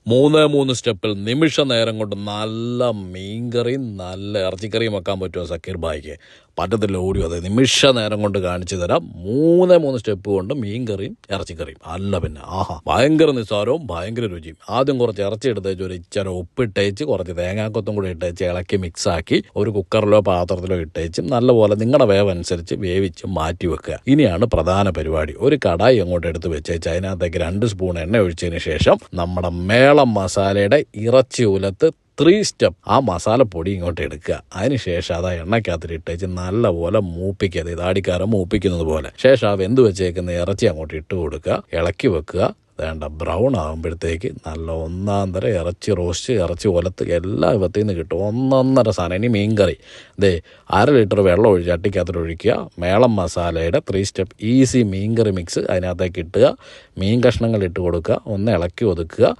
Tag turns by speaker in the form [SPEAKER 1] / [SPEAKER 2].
[SPEAKER 1] മൂന്ന് സ്റ്റെപ്പിൽ നിമിഷ നേരം കൊണ്ട് നല്ല മീൻകറിയും നല്ല ഇറച്ചിക്കറിയും വെക്കാൻ പറ്റുമോ സക്കീർ ഭായിക്ക്? പറ്റത്തില്ല, ഓടിയോ? അതെ, നിമിഷ നേരം കൊണ്ട് കാണിച്ചു തരാം. മൂന്ന് സ്റ്റെപ്പ് കൊണ്ട് മീൻകറിയും ഇറച്ചിക്കറിയും. അല്ല പിന്നെ ആഹാ, ഭയങ്കര നിസ്സാരവും ഭയങ്കര രുചിയും. ആദ്യം കുറച്ച് ഇറച്ചി എടുത്തേച്ച് ഒരു ഇച്ചിരി ഉപ്പിട്ടേച്ച് കുറച്ച് തേങ്ങാക്കൊത്തും കൂടി ഇട്ടേച്ച് ഇളക്കി മിക്സാക്കി ഒരു കുക്കറിലോ പാത്രത്തിലോ ഇട്ടേച്ചും നല്ലപോലെ നിങ്ങളുടെ വേവ് അനുസരിച്ച് വേവിച്ച് മാറ്റി വെക്കുക. ഇനിയാണ് പ്രധാന പരിപാടി. ഒരു കടായി അങ്ങോട്ട് എടുത്ത് വെച്ചേച്ച് അതിനകത്തേക്ക് 2 സ്പൂൺ എണ്ണ ഒഴിച്ചതിന് ശേഷം നമ്മുടെ മേളം മസാലയുടെ ഇറച്ചി ഉലത്ത് 3 സ്റ്റെപ്പ് ആ മസാലപ്പൊടി ഇങ്ങോട്ട് എടുക്കുക. അതിനുശേഷം അത് എണ്ണയ്ക്കകത്തിട്ട് ഇട്ടേച്ച് നല്ലപോലെ മൂപ്പിക്കുക. ഇത് ആടിക്കാരം മൂപ്പിക്കുന്നത് പോലെ. ശേഷം ആ വെന്ത് വെച്ചേക്കുന്ന ഇറച്ചി അങ്ങോട്ട് ഇട്ട് കൊടുക്കുക, ഇളക്കി വെക്കുക. വേണ്ട ബ്രൗൺ ആകുമ്പോഴത്തേക്ക് നല്ല ഒന്നാന്തര ഇറച്ചി റോസ്റ്റ്, ഇറച്ചി ഒലത്ത് എല്ലാ വിധത്തിൽ നിന്ന് കിട്ടും. ഒന്നൊന്നര സാധനം. ഇനി മീൻകറി 1/2 ലിറ്റർ വെള്ളം ചട്ടിക്കകത്തോട്ട് ഒഴിക്കുക. മേളം മസാലയുടെ 3 സ്റ്റെപ്പ് ഈസി മീൻകറി മിക്സ് അതിനകത്തേക്ക് ഇട്ടുക. മീൻ കഷ്ണങ്ങൾ ഇട്ട് കൊടുക്കുക, ഒന്ന് ഇളക്കി ഒതുക്കുക.